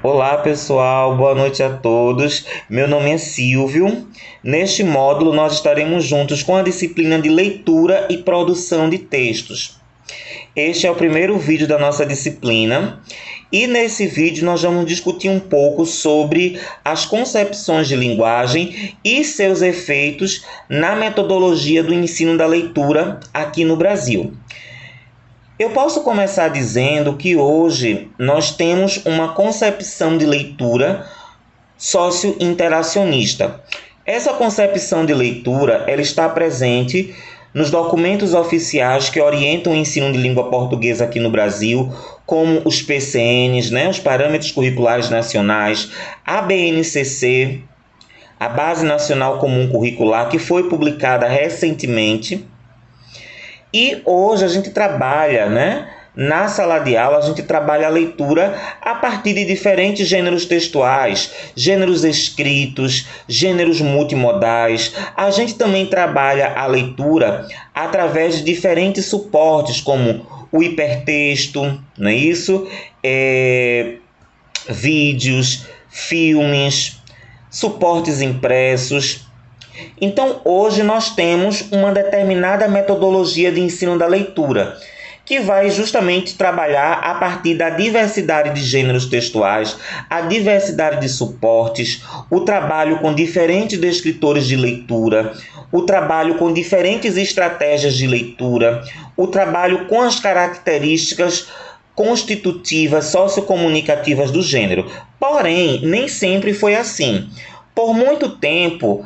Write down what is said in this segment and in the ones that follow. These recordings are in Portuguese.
Olá pessoal, boa noite a todos. Meu nome é Silvio. Neste módulo, nós estaremos juntos com a disciplina de leitura e produção de textos. Este é o primeiro vídeo da nossa disciplina e nesse vídeo nós vamos discutir um pouco sobre as concepções de linguagem e seus efeitos na metodologia do ensino da leitura aqui no Brasil. Eu posso começar dizendo que hoje nós temos uma concepção de leitura socio-interacionista. Essa concepção de leitura ela está presente nos documentos oficiais que orientam o ensino de língua portuguesa aqui no Brasil, como os PCNs, os Parâmetros Curriculares Nacionais, a BNCC, a Base Nacional Comum Curricular, que foi publicada recentemente. E hoje a gente trabalha, na sala de aula, a gente trabalha a leitura a partir de diferentes gêneros textuais, gêneros escritos, gêneros multimodais. A gente também trabalha a leitura através de diferentes suportes, como o hipertexto, não é isso? Vídeos, filmes, suportes impressos. Então, hoje nós temos uma determinada metodologia de ensino da leitura, que vai justamente trabalhar a partir da diversidade de gêneros textuais, a diversidade de suportes, o trabalho com diferentes descritores de leitura, o trabalho com diferentes estratégias de leitura, o trabalho com as características constitutivas, sociocomunicativas do gênero. Porém, nem sempre foi assim. Por muito tempo,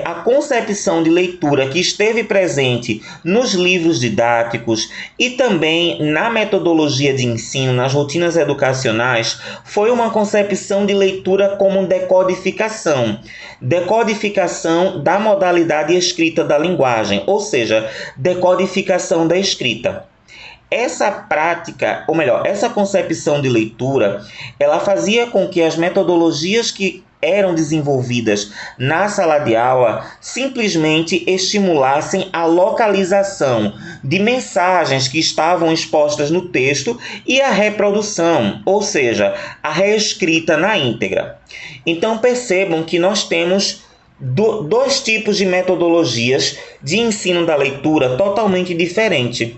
a concepção de leitura que esteve presente nos livros didáticos e também na metodologia de ensino, nas rotinas educacionais, foi uma concepção de leitura como decodificação. Decodificação da modalidade escrita da linguagem, ou seja, decodificação da escrita. Essa prática, ou melhor, essa concepção de leitura, ela fazia com que as metodologias que eram desenvolvidas na sala de aula simplesmente estimulassem a localização de mensagens que estavam expostas no texto e a reprodução, ou seja, a reescrita na íntegra. Então percebam que nós temos dois tipos de metodologias de ensino da leitura totalmente diferentes.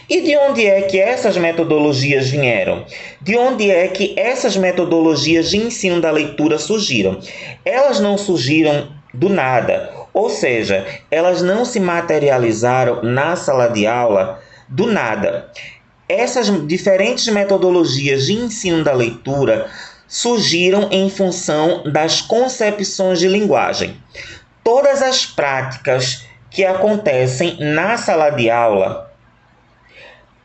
E de onde é que essas metodologias vieram? De onde é que essas metodologias de ensino da leitura surgiram? Elas não surgiram do nada, ou seja, elas não se materializaram na sala de aula do nada. Essas diferentes metodologias de ensino da leitura surgiram em função das concepções de linguagem. Todas as práticas que acontecem na sala de aula,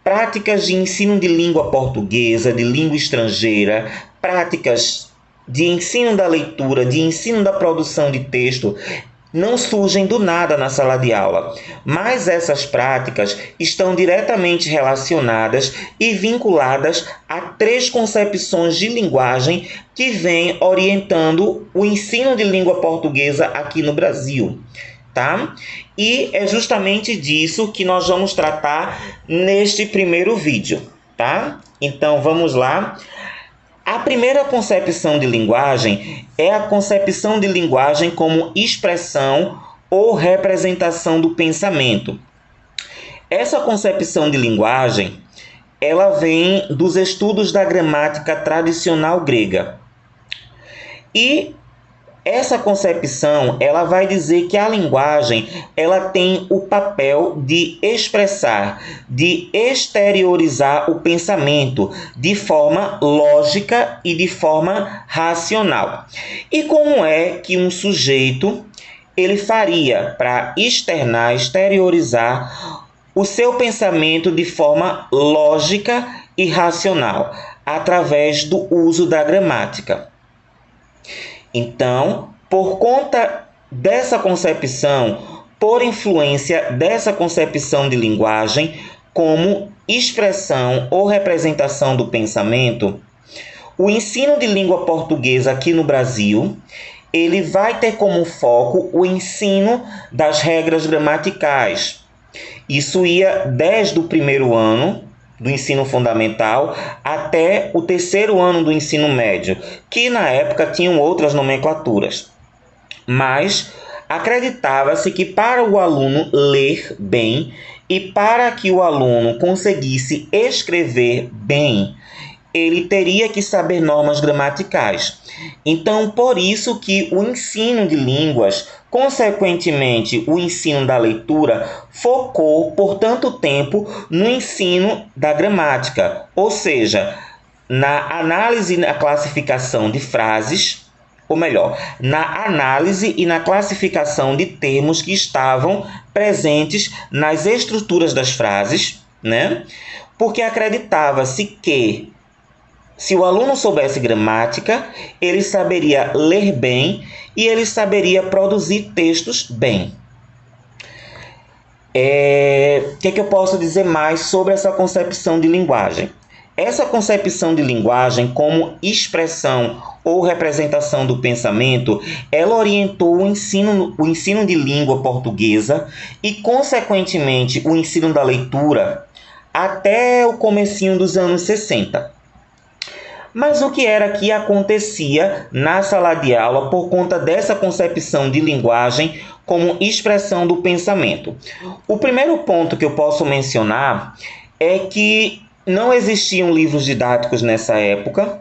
práticas de ensino de língua portuguesa, de língua estrangeira, práticas de ensino da leitura, de ensino da produção de texto, não surgem do nada na sala de aula, mas essas práticas estão diretamente relacionadas e vinculadas a três concepções de linguagem que vêm orientando o ensino de língua portuguesa aqui no Brasil. Tá? E é justamente disso que nós vamos tratar neste primeiro vídeo, tá? Então vamos lá. A primeira concepção de linguagem é a concepção de linguagem como expressão ou representação do pensamento. Essa concepção de linguagem, ela vem dos estudos da gramática tradicional grega. E essa concepção, ela vai dizer que a linguagem, ela tem o papel de expressar, de exteriorizar o pensamento de forma lógica e de forma racional. E como é que um sujeito ele faria para exteriorizar o seu pensamento de forma lógica e racional? Através do uso da gramática. Então, por conta dessa concepção, por influência dessa concepção de linguagem como expressão ou representação do pensamento, o ensino de língua portuguesa aqui no Brasil, ele vai ter como foco o ensino das regras gramaticais. Isso ia desde o primeiro ano do ensino fundamental até o terceiro ano do ensino médio, que na época tinham outras nomenclaturas. Mas acreditava-se que para o aluno ler bem e para que o aluno conseguisse escrever bem, ele teria que saber normas gramaticais. Então, por isso que o ensino de línguas, consequentemente o ensino da leitura, focou por tanto tempo no ensino da gramática, ou seja, na análise e na classificação de frases, ou melhor, na análise e na classificação de termos que estavam presentes nas estruturas das frases, né? Porque acreditava-se que se o aluno soubesse gramática, ele saberia ler bem e ele saberia produzir textos bem. O que eu posso dizer mais sobre essa concepção de linguagem? Essa concepção de linguagem como expressão ou representação do pensamento, ela orientou o ensino de língua portuguesa e, consequentemente, o ensino da leitura até o comecinho dos anos 60. Mas o que era que acontecia na sala de aula por conta dessa concepção de linguagem como expressão do pensamento? O primeiro ponto que eu posso mencionar é que não existiam livros didáticos nessa época.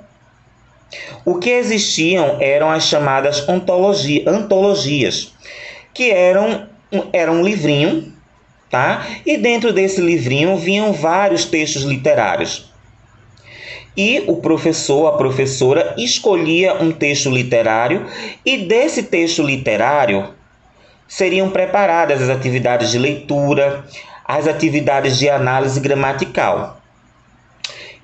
O que existiam eram as chamadas antologias, que eram um livrinho, tá? E dentro desse livrinho vinham vários textos literários. E o professor, a professora, escolhia um texto literário e desse texto literário seriam preparadas as atividades de leitura, as atividades de análise gramatical.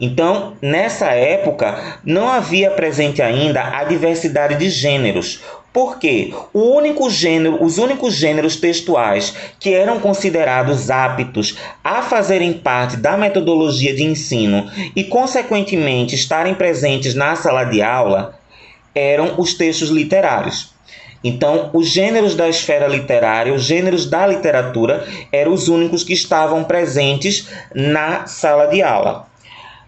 Então, nessa época, não havia presente ainda a diversidade de gêneros. Por quê? Os únicos gêneros textuais que eram considerados aptos a fazerem parte da metodologia de ensino e, consequentemente, estarem presentes na sala de aula eram os textos literários. Então, os gêneros da esfera literária, os gêneros da literatura, eram os únicos que estavam presentes na sala de aula.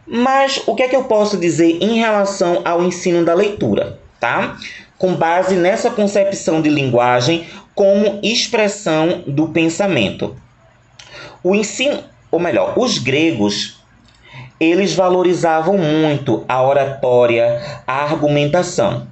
Mas o que é que eu posso dizer em relação ao ensino da leitura, tá? Com base nessa concepção de linguagem como expressão do pensamento. Os gregos, eles valorizavam muito a oratória, a argumentação.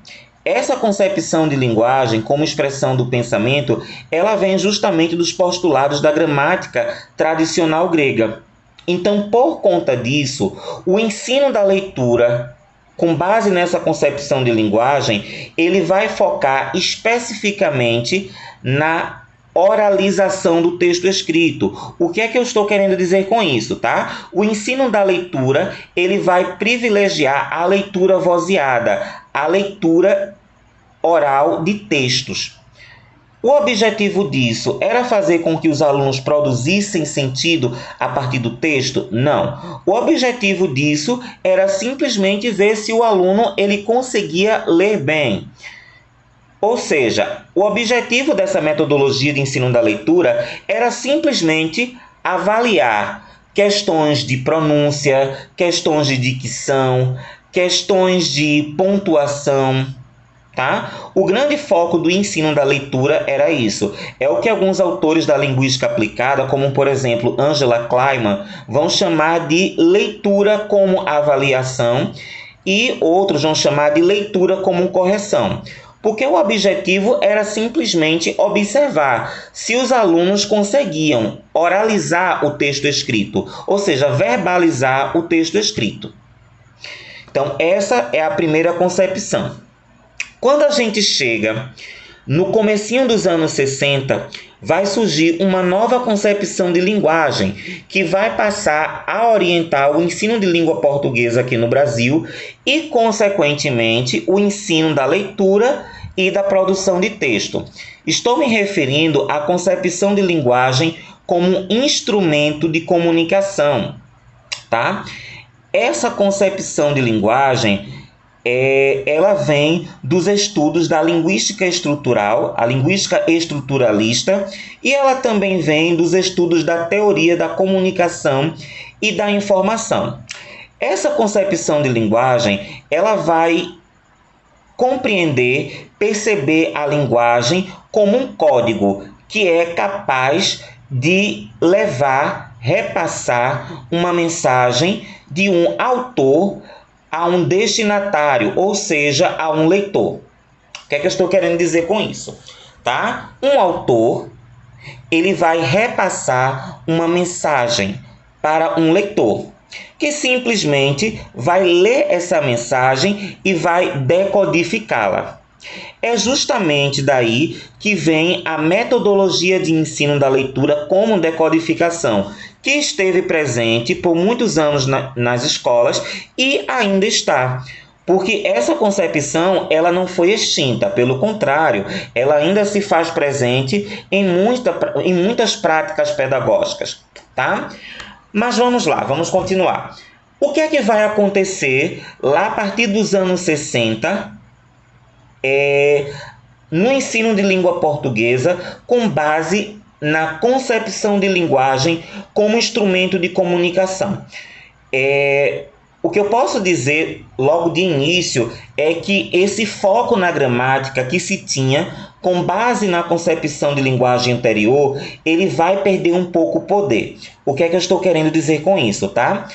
Essa concepção de linguagem como expressão do pensamento, ela vem justamente dos postulados da gramática tradicional grega. Então, por conta disso, o ensino da leitura, com base nessa concepção de linguagem, ele vai focar especificamente na oralização do texto escrito. O que é que eu estou querendo dizer com isso, tá? O ensino da leitura, ele vai privilegiar a leitura vozeada, a leitura oral de textos. O objetivo disso era fazer com que os alunos produzissem sentido a partir do texto? Não. O objetivo disso era simplesmente ver se o aluno ele conseguia ler bem. Ou seja, o objetivo dessa metodologia de ensino da leitura era simplesmente avaliar questões de pronúncia, questões de dicção, questões de pontuação. Tá? O grande foco do ensino da leitura era isso. É o que alguns autores da linguística aplicada, como por exemplo Angela Kleiman, vão chamar de leitura como avaliação e outros vão chamar de leitura como correção. Porque o objetivo era simplesmente observar se os alunos conseguiam oralizar o texto escrito, ou seja, verbalizar o texto escrito. Então, essa é a primeira concepção. Quando a gente chega no comecinho dos anos 60, vai surgir uma nova concepção de linguagem que vai passar a orientar o ensino de língua portuguesa aqui no Brasil e, consequentemente, o ensino da leitura e da produção de texto. Estou me referindo à concepção de linguagem como instrumento de comunicação, tá? Essa concepção de linguagem ela vem dos estudos da linguística estrutural, a linguística estruturalista, e ela também vem dos estudos da teoria da comunicação e da informação. Essa concepção de linguagem, ela vai compreender, perceber a linguagem como um código que é capaz de levar, repassar uma mensagem de um autor a um destinatário, ou seja, a um leitor. O que é que eu estou querendo dizer com isso? Tá? Um autor, ele vai repassar uma mensagem para um leitor, que simplesmente vai ler essa mensagem e vai decodificá-la. É justamente daí que vem a metodologia de ensino da leitura como decodificação, que esteve presente por muitos anos nas escolas e ainda está. Porque essa concepção ela não foi extinta, pelo contrário, ela ainda se faz presente em muitas práticas pedagógicas, tá? Mas vamos lá, vamos continuar. O que é que vai acontecer lá a partir dos anos 60 no ensino de língua portuguesa com base na concepção de linguagem como instrumento de comunicação? O que eu posso dizer logo de início é que esse foco na gramática que se tinha com base na concepção de linguagem anterior, ele vai perder um pouco o poder. O que é que eu estou querendo dizer com isso, tá?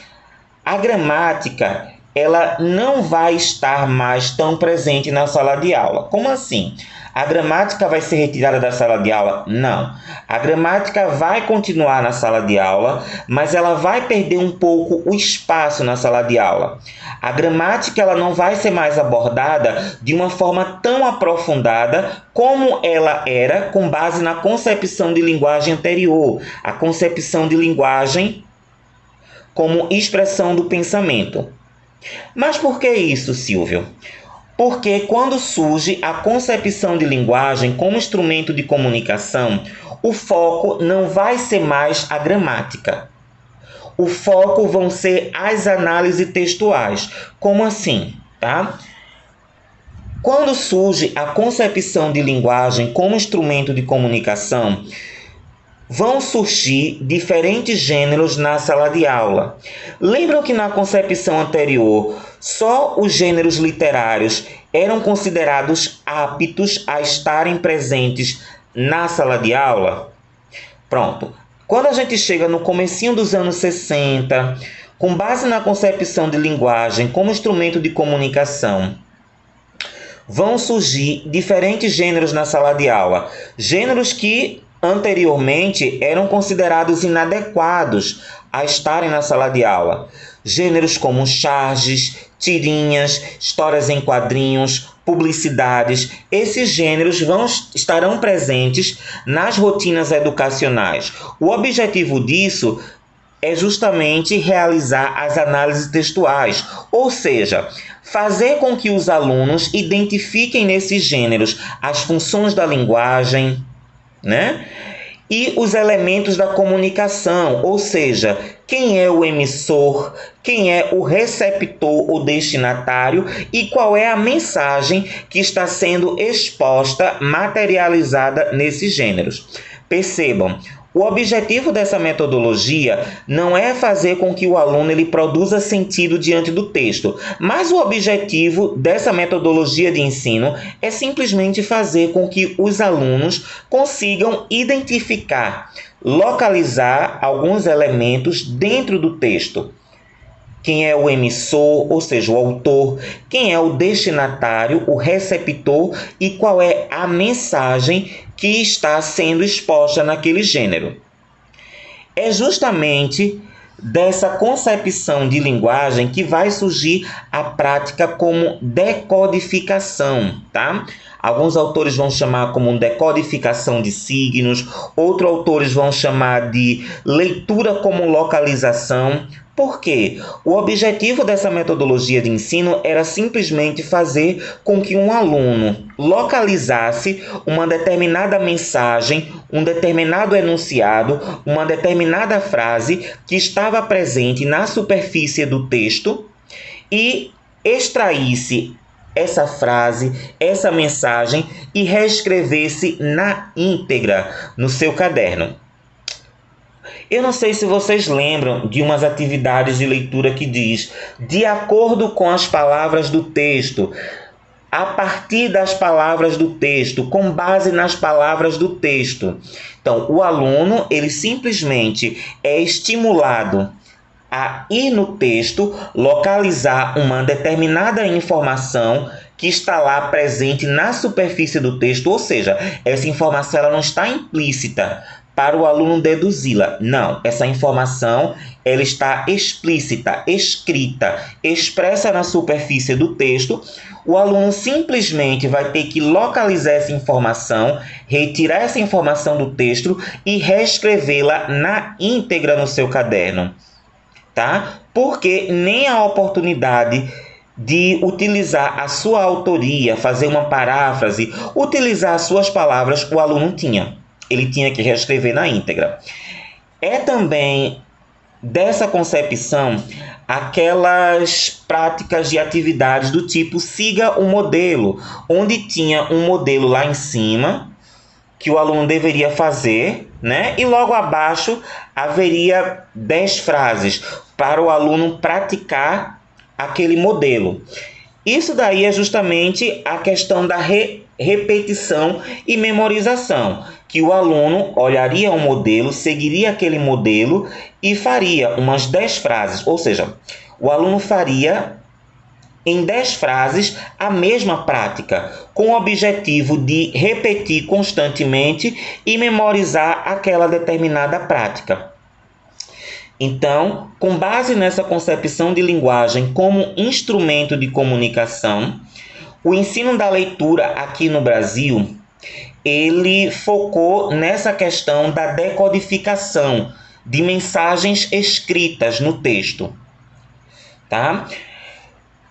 A gramática, ela não vai estar mais tão presente na sala de aula. Como assim? A gramática vai ser retirada da sala de aula? Não. A gramática vai continuar na sala de aula, mas ela vai perder um pouco o espaço na sala de aula. A gramática ela não vai ser mais abordada de uma forma tão aprofundada como ela era com base na concepção de linguagem anterior, a concepção de linguagem como expressão do pensamento. Mas por que isso, Silvio? Porque quando surge a concepção de linguagem como instrumento de comunicação, o foco não vai ser mais a gramática. O foco vão ser as análises textuais. Como assim? Tá? Quando surge a concepção de linguagem como instrumento de comunicação, vão surgir diferentes gêneros na sala de aula. Lembram que na concepção anterior, só os gêneros literários eram considerados aptos a estarem presentes na sala de aula? Pronto. Quando a gente chega no comecinho dos anos 60, com base na concepção de linguagem como instrumento de comunicação, vão surgir diferentes gêneros na sala de aula. Gêneros que anteriormente eram considerados inadequados a estarem na sala de aula. Gêneros como charges, tirinhas, histórias em quadrinhos, publicidades. Esses gêneros estarão presentes nas rotinas educacionais. O objetivo disso é justamente realizar as análises textuais, ou seja, fazer com que os alunos identifiquem nesses gêneros as funções da linguagem, né? E os elementos da comunicação, ou seja, quem é o emissor, quem é o receptor ou destinatário e qual é a mensagem que está sendo exposta, materializada nesses gêneros. Percebam, o objetivo dessa metodologia não é fazer com que o aluno ele produza sentido diante do texto, mas o objetivo dessa metodologia de ensino é simplesmente fazer com que os alunos consigam identificar, localizar alguns elementos dentro do texto. Quem é o emissor, ou seja, o autor, quem é o destinatário, o receptor e qual é a mensagem que está sendo exposta naquele gênero. É justamente dessa concepção de linguagem que vai surgir a prática como decodificação, tá? Alguns autores vão chamar como decodificação de signos, outros autores vão chamar de leitura como localização. Por quê? O objetivo dessa metodologia de ensino era simplesmente fazer com que um aluno localizasse uma determinada mensagem, um determinado enunciado, uma determinada frase que estava presente na superfície do texto e extraísse essa frase, essa mensagem e reescrevesse na íntegra no seu caderno. Eu não sei se vocês lembram de umas atividades de leitura que diz, de acordo com as palavras do texto, a partir das palavras do texto, com base nas palavras do texto. Então, o aluno, ele simplesmente é estimulado a ir no texto, localizar uma determinada informação que está lá presente na superfície do texto, ou seja, essa informação ela não está implícita para o aluno deduzi-la. Não, essa informação ela está explícita, escrita, expressa na superfície do texto. O aluno simplesmente vai ter que localizar essa informação, retirar essa informação do texto e reescrevê-la na íntegra no seu caderno. Tá? Porque nem a oportunidade de utilizar a sua autoria, fazer uma paráfrase, utilizar as suas palavras, o aluno tinha. Ele tinha que reescrever na íntegra. É também dessa concepção aquelas práticas de atividades do tipo siga o modelo, onde tinha um modelo lá em cima que o aluno deveria fazer, né? E logo abaixo haveria 10 frases para o aluno praticar aquele modelo. Isso daí é justamente a questão da repetição e memorização, que o aluno olharia o modelo, seguiria aquele modelo e faria umas 10 frases, ou seja, o aluno faria em 10 frases a mesma prática, com o objetivo de repetir constantemente e memorizar aquela determinada prática. Então, com base nessa concepção de linguagem como instrumento de comunicação, o ensino da leitura aqui no Brasil, ele focou nessa questão da decodificação de mensagens escritas no texto, tá?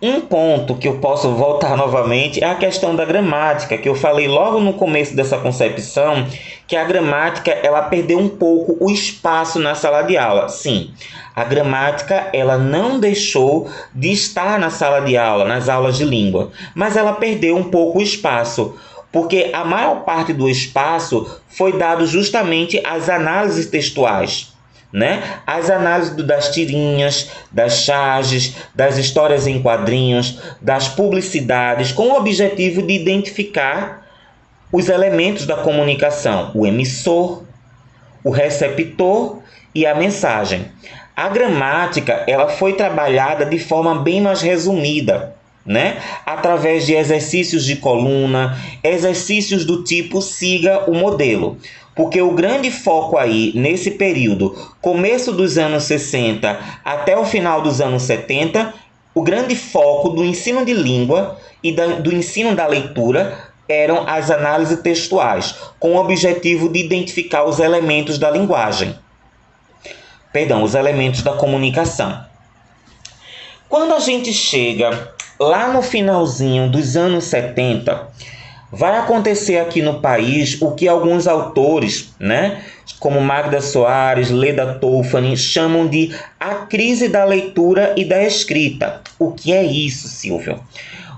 Um ponto que eu posso voltar novamente é a questão da gramática, que eu falei logo no começo dessa concepção, que a gramática ela perdeu um pouco o espaço na sala de aula. Sim, a gramática ela não deixou de estar na sala de aula, nas aulas de língua, mas ela perdeu um pouco o espaço, porque a maior parte do espaço foi dado justamente às análises textuais. Né? As análises das tirinhas, das charges, das histórias em quadrinhos, das publicidades, com o objetivo de identificar os elementos da comunicação, o emissor, o receptor e a mensagem. A gramática ela foi trabalhada de forma bem mais resumida, né? Através de exercícios de coluna, exercícios do tipo siga o modelo. Porque o grande foco aí, nesse período, começo dos anos 60 até o final dos anos 70, o grande foco do ensino de língua e do ensino da leitura eram as análises textuais, com o objetivo de identificar os elementos da linguagem. Perdão, os elementos da comunicação. Quando a gente chega lá no finalzinho dos anos 70, vai acontecer aqui no país o que alguns autores, né, como Magda Soares, Leda Tolfani, chamam de a crise da leitura e da escrita. O que é isso, Silvio?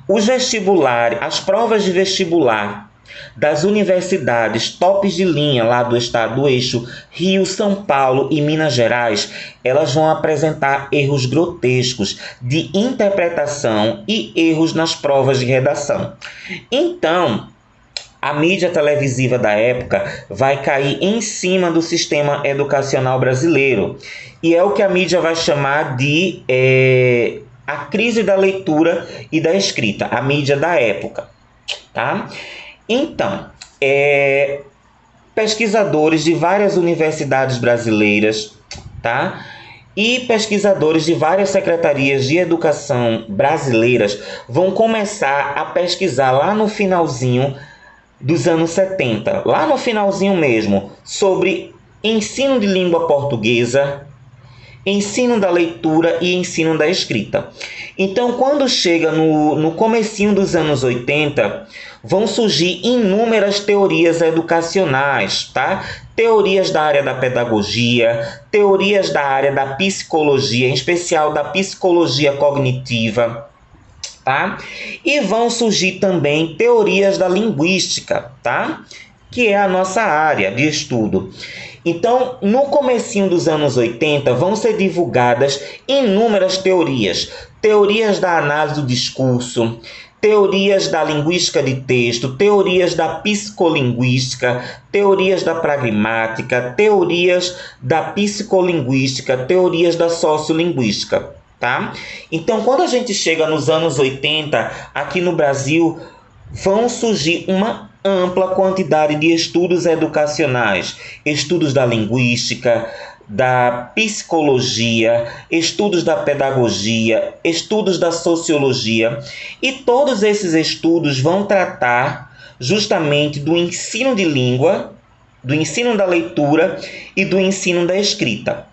Os vestibulares, as provas de vestibular das universidades tops de linha lá do estado do eixo Rio, São Paulo e Minas Gerais, elas vão apresentar erros grotescos de interpretação e erros nas provas de redação. Então, a mídia televisiva da época vai cair em cima do sistema educacional brasileiro. E é o que a mídia vai chamar de a crise da leitura e da escrita, a mídia da época, tá? Então, pesquisadores de várias universidades brasileiras, tá? E pesquisadores de várias secretarias de educação brasileiras vão começar a pesquisar lá no finalzinho dos anos 70, lá no finalzinho mesmo, sobre ensino de língua portuguesa, ensino da leitura e ensino da escrita. Então, quando chega no comecinho dos anos 80, vão surgir inúmeras teorias educacionais, tá? Teorias da área da pedagogia, teorias da área da psicologia, em especial da psicologia cognitiva, tá? E vão surgir também teorias da linguística, tá? Que é a nossa área de estudo. Então, no comecinho dos anos 80, vão ser divulgadas inúmeras teorias. Teorias da análise do discurso, teorias da linguística de texto, teorias da psicolinguística, teorias da pragmática, teorias da psicolinguística, teorias da sociolinguística, tá? Então, quando a gente chega nos anos 80, aqui no Brasil, vão surgir uma ampla quantidade de estudos educacionais, estudos da linguística, da psicologia, estudos da pedagogia, estudos da sociologia, e todos esses estudos vão tratar justamente do ensino de língua, do ensino da leitura e do ensino da escrita.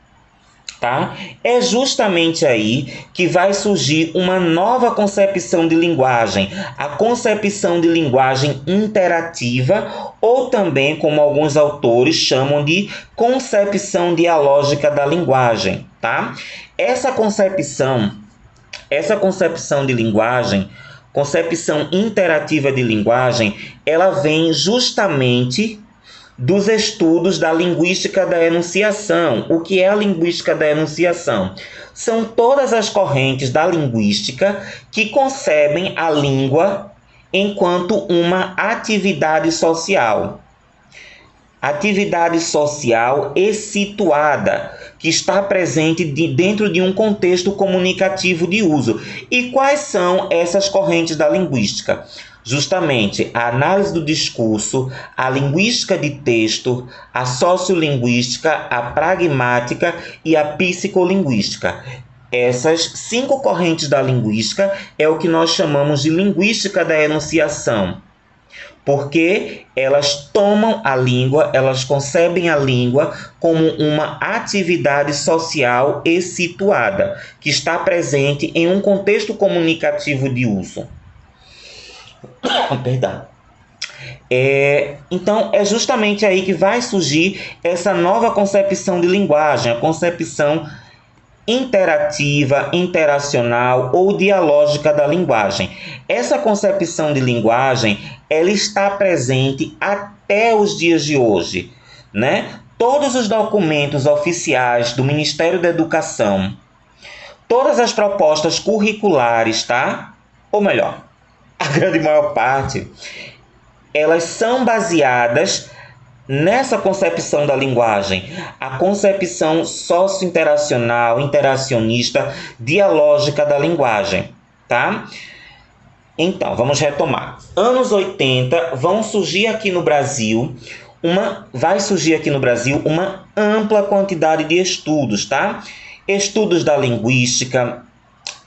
Tá? É justamente aí que vai surgir uma nova concepção de linguagem, a concepção de linguagem interativa, ou também, como alguns autores chamam de concepção dialógica da linguagem. Tá? Essa concepção de linguagem, concepção interativa de linguagem, ela vem justamente dos estudos da linguística da enunciação. O que é a linguística da enunciação? São todas as correntes da linguística que concebem a língua enquanto uma atividade social. Atividade social e situada, que está presente dentro de um contexto comunicativo de uso. E quais são essas correntes da linguística? Justamente a análise do discurso, a linguística de texto, a sociolinguística, a pragmática e a psicolinguística. Essas 5 correntes da linguística é o que nós chamamos de linguística da enunciação, porque elas tomam a língua, elas concebem a língua como uma atividade social e situada, que está presente em um contexto comunicativo de uso. Perdão. Então, é justamente aí que vai surgir essa nova concepção de linguagem, a concepção interativa, interacional ou dialógica da linguagem. Essa concepção de linguagem, ela está presente até os dias de hoje, né? Todos os documentos oficiais do Ministério da Educação, todas as propostas curriculares, tá? Ou melhor, a grande maior parte, elas são baseadas nessa concepção da linguagem, a concepção socio-interacional, interacionista, dialógica da linguagem, tá? Então, vamos retomar. Anos 80, vai surgir aqui no Brasil uma ampla quantidade de estudos, tá? Estudos da linguística,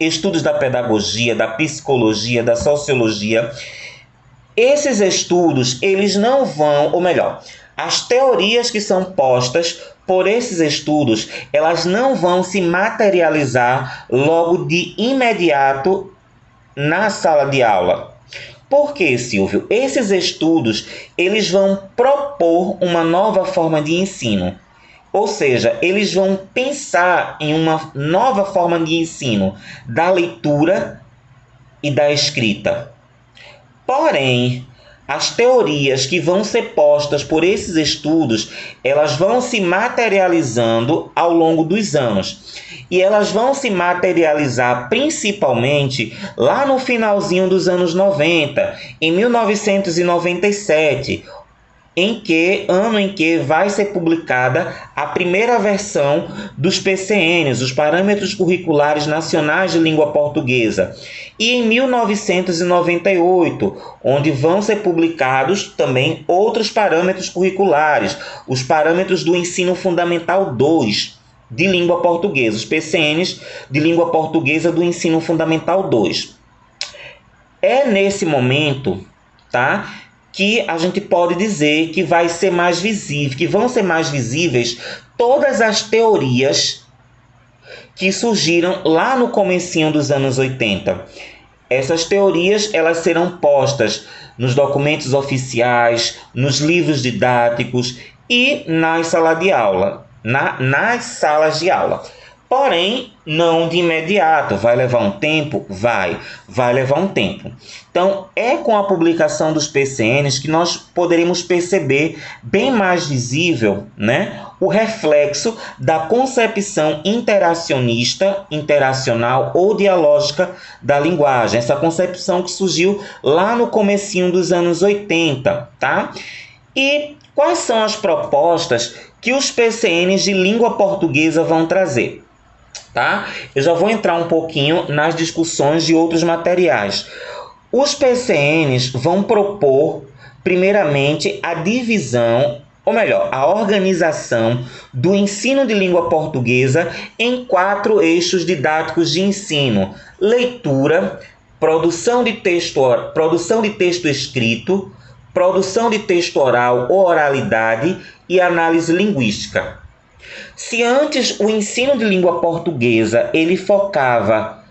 estudos da pedagogia, da psicologia, da sociologia. Esses estudos, eles não vão, ou melhor, as teorias que são postas por esses estudos, elas não vão se materializar logo de imediato na sala de aula. Por quê, Silvio? Esses estudos, eles vão propor uma nova forma de ensino. Ou seja, eles vão pensar em uma nova forma de ensino da leitura e da escrita. Porém, as teorias que vão ser postas por esses estudos, elas vão se materializando ao longo dos anos. E elas vão se materializar principalmente lá no finalzinho dos anos 90, em 1997, ano em que vai ser publicada a primeira versão dos PCNs, os Parâmetros Curriculares Nacionais de Língua Portuguesa, e em 1998, onde vão ser publicados também outros parâmetros curriculares, os Parâmetros do Ensino Fundamental 2 de Língua Portuguesa, os PCNs de Língua Portuguesa do Ensino Fundamental 2. É nesse momento, tá, que a gente pode dizer que vai ser mais visível, que vão ser mais visíveis todas as teorias que surgiram lá no comecinho dos anos 80. Essas teorias, elas serão postas nos documentos oficiais, nos livros didáticos e nas salas de aula, nas salas de aula. Porém, não de imediato. Vai levar um tempo? Vai levar um tempo. Então, é com a publicação dos PCNs que nós poderemos perceber bem mais visível, né, o reflexo da concepção interacional ou dialógica da linguagem. Essa concepção que surgiu lá no comecinho dos anos 80, tá? E quais são as propostas que os PCNs de língua portuguesa vão trazer? Tá? Eu já vou entrar um pouquinho nas discussões de outros materiais. Os PCNs vão propor, primeiramente, a divisão, ou melhor, a organização do ensino de língua portuguesa em 4 eixos didáticos de ensino: leitura, produção de texto escrito, produção de texto oral ou oralidade e análise linguística. Se antes o ensino de língua portuguesa ele focava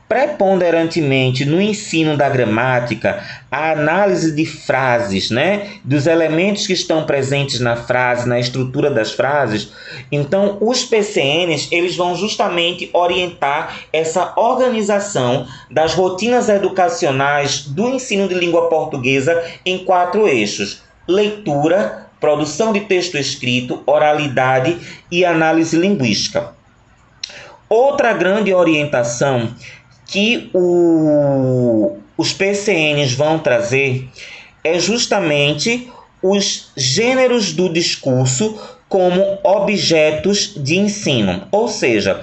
preponderantemente no ensino da gramática, a análise de frases, né, dos elementos que estão presentes na frase, na estrutura das frases, então os PCNs eles vão justamente orientar essa organização das rotinas educacionais do ensino de língua portuguesa em 4 eixos: leitura, produção de texto escrito, oralidade e análise linguística. Outra grande orientação que os PCNs vão trazer é justamente os gêneros do discurso como objetos de ensino. Ou seja,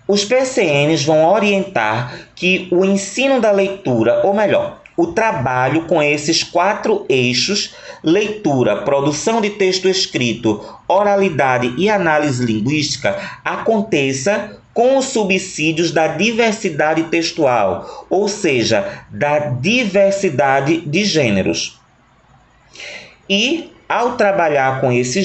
os PCNs vão orientar que o ensino da leitura, ou melhor, o trabalho com esses 4 eixos, leitura, produção de texto escrito, oralidade e análise linguística, aconteça com os subsídios da diversidade textual, ou seja, da diversidade de gêneros. E, ao trabalhar com esses